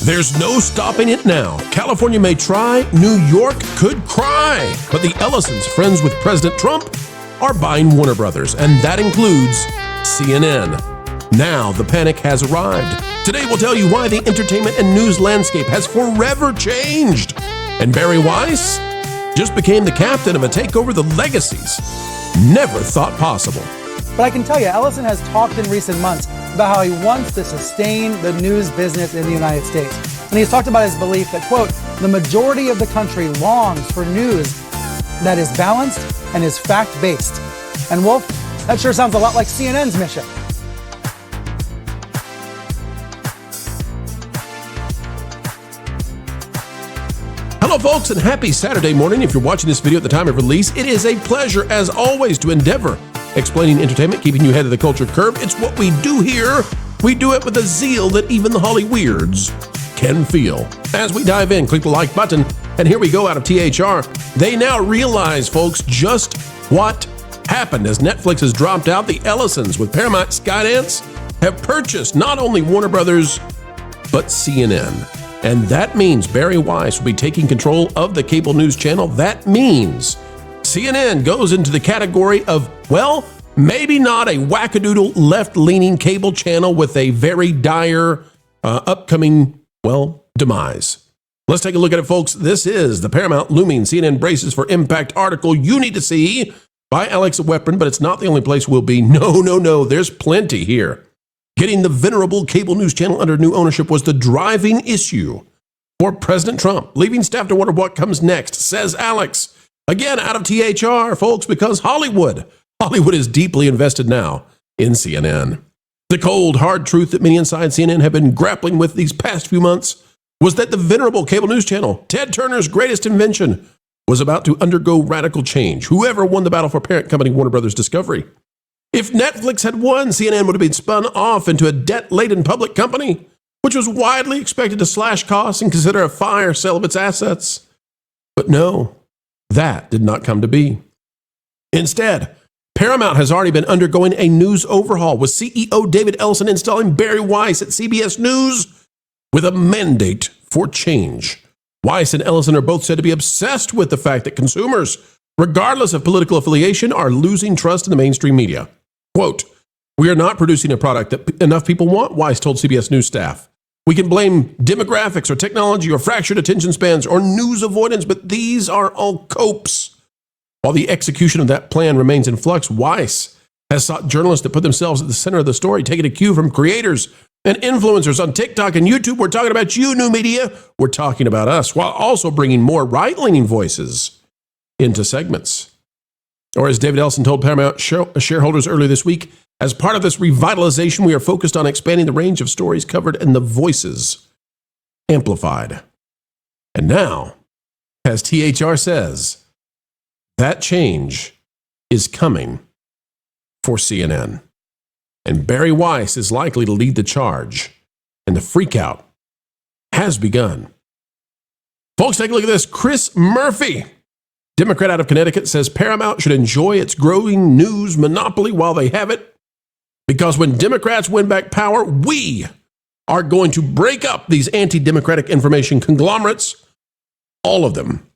There's no stopping it now. California may try, New York could cry. But the Ellisons, friends with President Trump, are buying Warner Brothers, and that includes CNN. Now the panic has arrived. Today we'll tell you why the entertainment and news landscape has forever changed. And Bari Weiss just became the captain of a takeover the legacies never thought possible. But I can tell you, Ellison has talked in recent months about how he wants to sustain the news business in the United States. And he's talked about his belief that, quote, the majority of the country longs for news that is balanced and is fact-based. And Wolf, that sure sounds a lot like CNN's mission. Hello, folks, and happy Saturday morning. If you're watching this video at the time of release, it is a pleasure, as always, to endeavor explaining entertainment, keeping you ahead of the culture curve. It's what we do here. We do it with a zeal that even the Holly Weirds can feel. As we dive in, click the like button, and here we go out of THR. They now realize, folks, just what happened as Netflix has dropped out. The Ellisons with Paramount Skydance have purchased not only Warner Brothers, but CNN. And that means Bari Weiss will be taking control of the cable news channel. That means CNN goes into the category of, well, maybe not a wackadoodle left-leaning cable channel with a very dire upcoming, well, demise. Let's take a look at it, folks. This is the Paramount Looming CNN Braces for Impact article you need to see by Alex Weprin, but it's not the only place we'll be. No, there's plenty here. Getting the venerable cable news channel under new ownership was the driving issue for President Trump, leaving staff to wonder what comes next, says Alex. Again, out of THR, folks, because Hollywood is deeply invested now in CNN. The cold, hard truth that many inside CNN have been grappling with these past few months was that the venerable cable news channel, Ted Turner's greatest invention, was about to undergo radical change. Whoever won the battle for parent company Warner Brothers Discovery. If Netflix had won, CNN would have been spun off into a debt-laden public company, which was widely expected to slash costs and consider a fire sale of its assets. But no. That did not come to be. Instead, Paramount has already been undergoing a news overhaul, with CEO David Ellison installing Bari Weiss at CBS News with a mandate for change. Weiss and Ellison are both said to be obsessed with the fact that consumers, regardless of political affiliation, are losing trust in the mainstream media. Quote, we are not producing a product that enough people want, Weiss told CBS News staff. We can blame demographics or technology or fractured attention spans or news avoidance, but these are all copes. While the execution of that plan remains in flux, Weiss has sought journalists to put themselves at the center of the story, taking a cue from creators and influencers on TikTok and YouTube. We're talking about you, new media. We're talking about us, while also bringing more right-leaning voices into segments. Or as David Ellison told Paramount shareholders earlier this week, as part of this revitalization, we are focused on expanding the range of stories covered and the voices amplified. And now, as THR says, that change is coming for CNN. And Bari Weiss is likely to lead the charge. And the freakout has begun. Folks, take a look at this. Chris Murphy, Democrat out of Connecticut, says Paramount should enjoy its growing news monopoly while they have it. Because when Democrats win back power, we are going to break up these anti-democratic information conglomerates, all of them.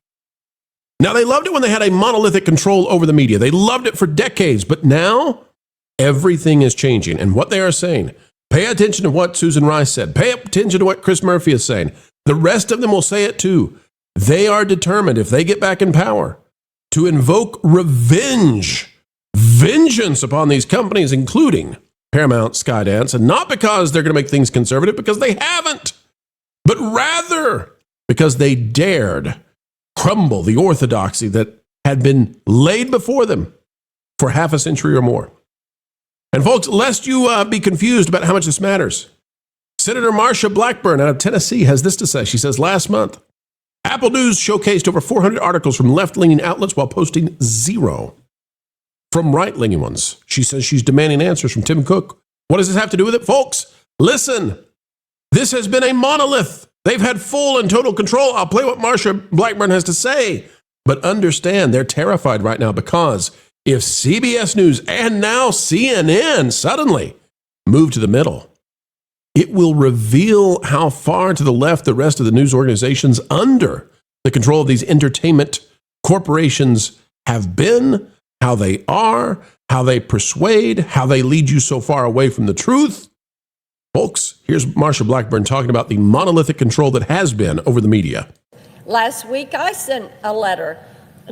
Now, they loved it when they had a monolithic control over the media. They loved it for decades, but now everything is changing. And what they are saying, pay attention to what Susan Rice said. Pay attention to what Chris Murphy is saying. The rest of them will say it too. They are determined, if they get back in power, to invoke revenge, vengeance upon these companies, including Paramount Skydance, and not because they're going to make things conservative, because they haven't, but rather because they dared crumble the orthodoxy that had been laid before them for half a century or more. And folks, lest you be confused about how much this matters, Senator Marsha Blackburn out of Tennessee has this to say. She says, last month, Apple News showcased over 400 articles from left-leaning outlets while posting 0 from right-leaning ones. She says she's demanding answers from Tim Cook. What does this have to do with it? Folks, listen, this has been a monolith. They've had full and total control. I'll play what Marsha Blackburn has to say. But understand, they're terrified right now because if CBS News and now CNN suddenly move to the middle, It will reveal how far to the left the rest of the news organizations under the control of these entertainment corporations have been, how they are, how they persuade, how they lead you so far away from the truth. Folks, here's Marsha Blackburn talking about the monolithic control that has been over the media. Last week, I sent a letter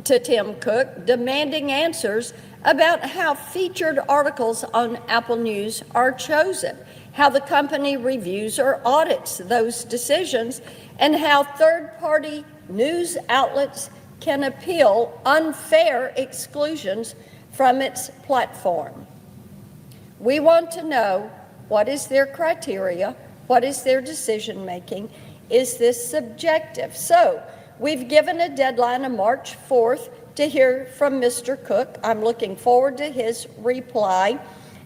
to Tim Cook demanding answers about how featured articles on Apple News are chosen, how the company reviews or audits those decisions, and how third-party news outlets can appeal unfair exclusions from its platform. We want to know, what is their criteria? What is their decision-making? Is this subjective? So we've given a deadline of March 4th to hear from Mr. Cook. I'm looking forward to his reply.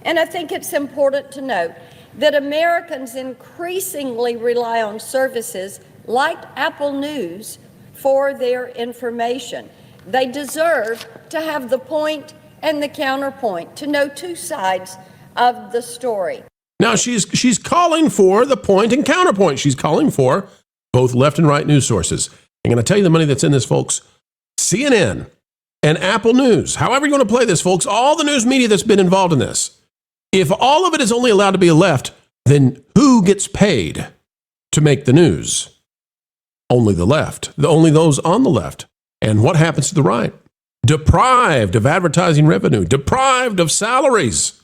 And I think it's important to note that Americans increasingly rely on services like Apple News for their information. They deserve to have the point and the counterpoint, to know two sides of the story. Now, she's calling for the point and counterpoint. She's calling for both left and right news sources. I'm going to tell you the money that's in this, folks. CNN and Apple News, however you want to play this, folks, all the news media that's been involved in this. If all of it is only allowed to be left, then who gets paid to make the news? Only the left, only those on the left. And what happens to the right? Deprived of advertising revenue, deprived of salaries.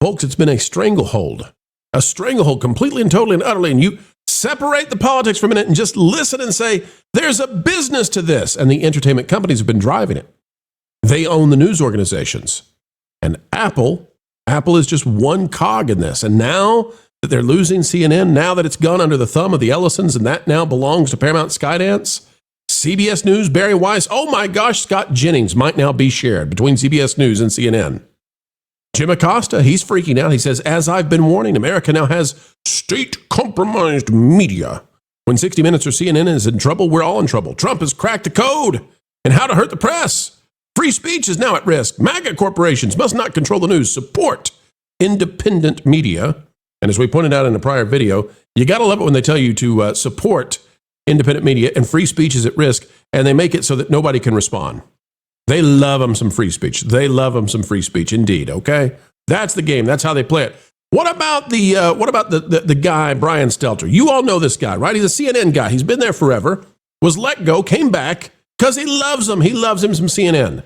Folks, it's been a stranglehold completely and totally and utterly. And you separate the politics for a minute and just listen and say, there's a business to this. And the entertainment companies have been driving it. They own the news organizations. And Apple is just one cog in this. And now that they're losing CNN, now that it's gone under the thumb of the Ellisons, and that now belongs to Paramount Skydance, CBS News, Bari Weiss, oh my gosh, Scott Jennings might now be shared between CBS News and CNN. Jim Acosta, he's freaking out. He says, as I've been warning, America now has state-compromised media. When 60 Minutes or CNN is in trouble, we're all in trouble. Trump has cracked the code and how to hurt the press. Free speech is now at risk. MAGA corporations must not control the news. Support independent media. And as we pointed out in a prior video, you got to love it when they tell you to support independent media, and free speech is at risk, and they make it so that nobody can respond. They love them some free speech. They love them some free speech indeed, okay? That's the game. That's how they play it. What about the guy, Brian Stelter? You all know this guy, right? He's a CNN guy. He's been there forever, was let go, came back because he loves them. He loves him some CNN.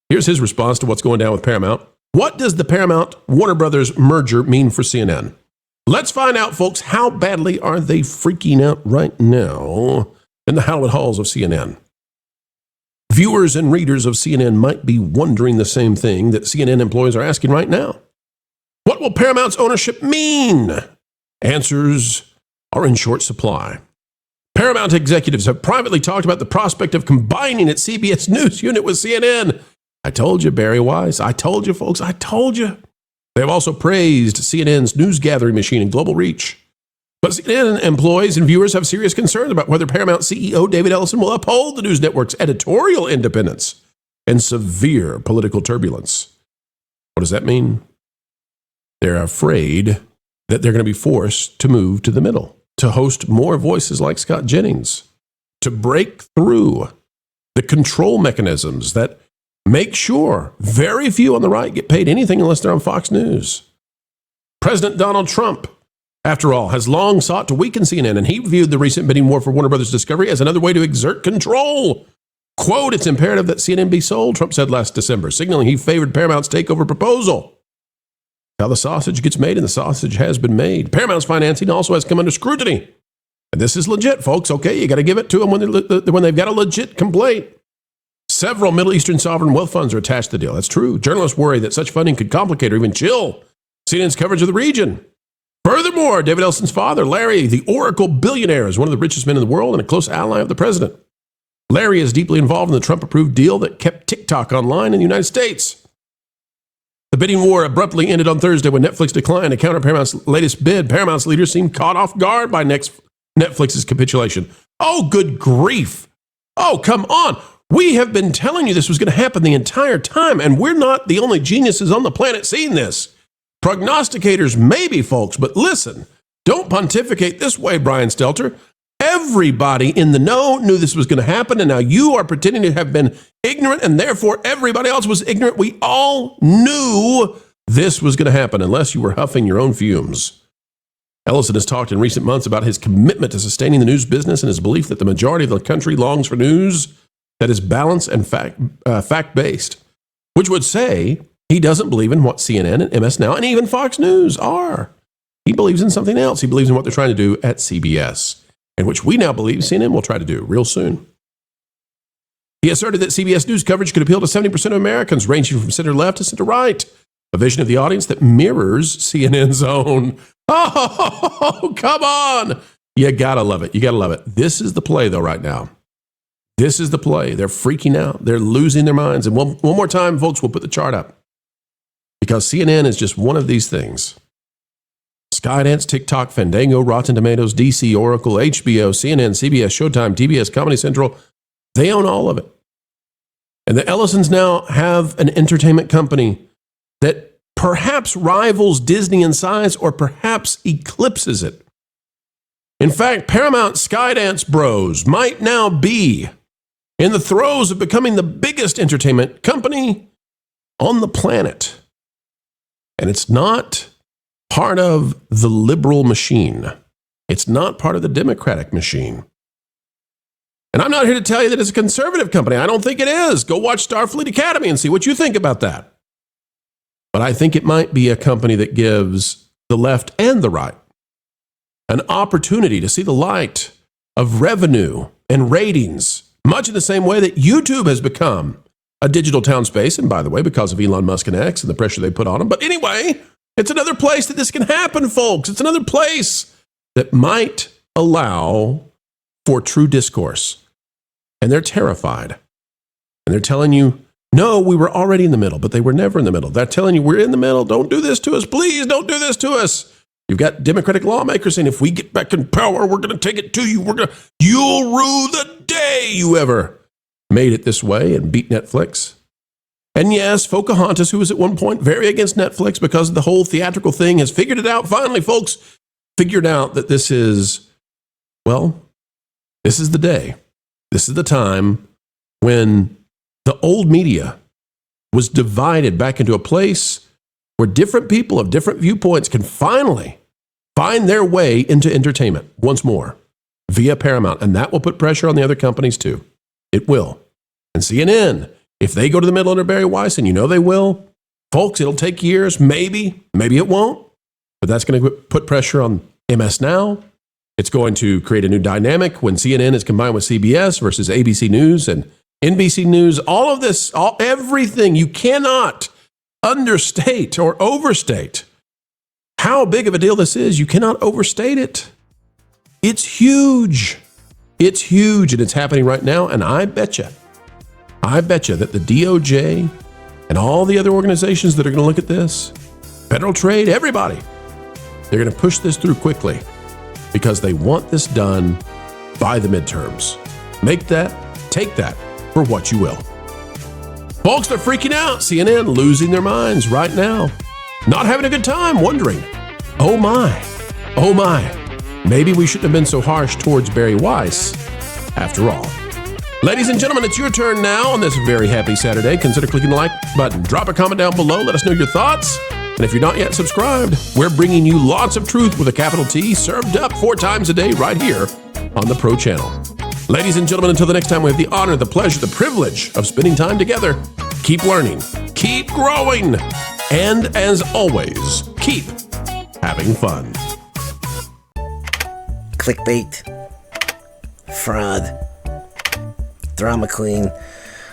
Here's his response to what's going down with Paramount. What does the Paramount-Warner Brothers merger mean for CNN? Let's find out, folks, how badly are they freaking out right now in the hallowed halls of CNN? Viewers and readers of CNN might be wondering the same thing that CNN employees are asking right now. What will Paramount's ownership mean? Answers are in short supply. Paramount executives have privately talked about the prospect of combining its CBS News unit with CNN. I told you, Bari Weiss. I told you, folks. I told you. They have also praised CNN's news gathering machine and global reach. But CNN employees and viewers have serious concerns about whether Paramount CEO David Ellison will uphold the news network's editorial independence and severe political turbulence. What does that mean? They're afraid that they're going to be forced to move to the middle, to host more voices like Scott Jennings, to break through the control mechanisms that make sure very few on the right get paid anything unless they're on Fox News. President Donald Trump, after all, has long sought to weaken CNN, and he viewed the recent bidding war for Warner Brothers Discovery as another way to exert control. Quote, it's imperative that CNN be sold, Trump said last December, signaling he favored Paramount's takeover proposal. Now the sausage gets made, and the sausage has been made. Paramount's financing also has come under scrutiny. And this is legit, folks, okay? You got to give it to them when they've got a legit complaint. Several Middle Eastern sovereign wealth funds are attached to the deal. That's true. Journalists worry that such funding could complicate or even chill CNN's coverage of the region. Furthermore, David Ellison's father, Larry, the Oracle billionaire, is one of the richest men in the world and a close ally of the president. Larry is deeply involved in the Trump-approved deal that kept TikTok online in the United States. The bidding war abruptly ended on Thursday when Netflix declined to counter Paramount's latest bid. Paramount's leaders seemed caught off guard by Netflix's capitulation. Oh, good grief. Oh, come on. We have been telling you this was going to happen the entire time, and we're not the only geniuses on the planet seeing this. Prognosticators, maybe, folks, but listen, Don't pontificate this way, Brian Stelter. Everybody in the know knew this was going to happen, and now you are pretending to have been ignorant, and therefore everybody else was ignorant. We all knew this was going to happen, unless you were huffing your own fumes. Ellison has talked in recent months about his commitment to sustaining the news business and his belief that the majority of the country longs for news that is balanced and fact-based, which would say he doesn't believe in what CNN and MS Now and even Fox News are. He believes in something else. He believes in what they're trying to do at CBS, and which we now believe CNN will try to do real soon. He asserted that CBS News coverage could appeal to 70% of Americans, ranging from center-left to center-right, a vision of the audience that mirrors CNN's own. Oh, come on. You gotta love it. You gotta love it. This is the play, though, right now. This is the play. They're freaking out. They're losing their minds. And one more time, folks, we'll put the chart up. Because CNN is just one of these things. Skydance, TikTok, Fandango, Rotten Tomatoes, DC, Oracle, HBO, CNN, CBS, Showtime, TBS, Comedy Central. They own all of it. And the Ellisons now have an entertainment company that perhaps rivals Disney in size or perhaps eclipses it. In fact, Paramount Skydance Bros might now be in the throes of becoming the biggest entertainment company on the planet. And it's not part of the liberal machine. It's not part of the Democratic machine. And I'm not here to tell you that it's a conservative company. I don't think it is. Go watch Starfleet Academy and see what you think about that. But I think it might be a company that gives the left and the right an opportunity to see the light of revenue and ratings, much in the same way that YouTube has become a digital town space. And by the way, because of Elon Musk and X and the pressure they put on them. But anyway, it's another place that this can happen, folks. It's another place that might allow for true discourse. And they're terrified. And they're telling you, no, we were already in the middle, but they were never in the middle. They're telling you, we're in the middle. Don't do this to us. Please don't do this to us. You've got Democratic lawmakers saying, if we get back in power, we're going to take it to you. You'll rue the day you ever made it this way and beat Netflix. And yes, Pocahontas, who was at one point very against Netflix because of the whole theatrical thing, has figured it out. Finally, folks, figured out that this is the day. This is the time when the old media was divided back into a place where different people of different viewpoints can finally find their way into entertainment once more via Paramount. And that will put pressure on the other companies too. It will. And CNN, if they go to the middle under Bari Weiss, and you know they will, folks, it'll take years. Maybe it won't. But that's going to put pressure on MS Now. It's going to create a new dynamic when CNN is combined with CBS versus ABC News and NBC News. All of this, everything, you cannot understate or overstate how big of a deal this is. You cannot overstate it. It's huge. It's huge, and it's happening right now. And I bet you that the DOJ and all the other organizations that are going to look at this, Federal Trade, everybody, they're going to push this through quickly because they want this done by the midterms. Take that for what you will. Folks, they're freaking out. CNN losing their minds right now. Not having a good time, wondering, oh my, maybe we shouldn't have been so harsh towards Bari Weiss after all. Ladies and gentlemen, it's your turn now on this very happy Saturday. Consider clicking the like button. Drop a comment down below. Let us know your thoughts. And if you're not yet subscribed, we're bringing you lots of truth with a capital T, served up 4 times a day right here on the Pro Channel. Ladies and gentlemen, until the next time, we have the honor, the pleasure, the privilege of spending time together. Keep learning, keep growing, and as always, keep having fun. Clickbait, fraud, drama queen.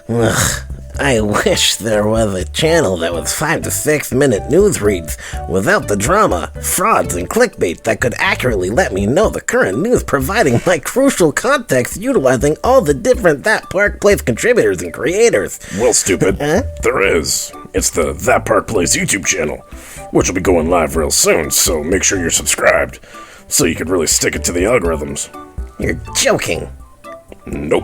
Ugh, I wish there was a channel that was 5 to 6 minute news reads without the drama, frauds, and clickbait that could accurately let me know the current news, providing my crucial context utilizing all the different That Park Place contributors and creators. Well, stupid. There is. It's the That Park Place YouTube channel, which will be going live real soon, so make sure you're subscribed so you can really stick it to the algorithms. You're joking. Nope.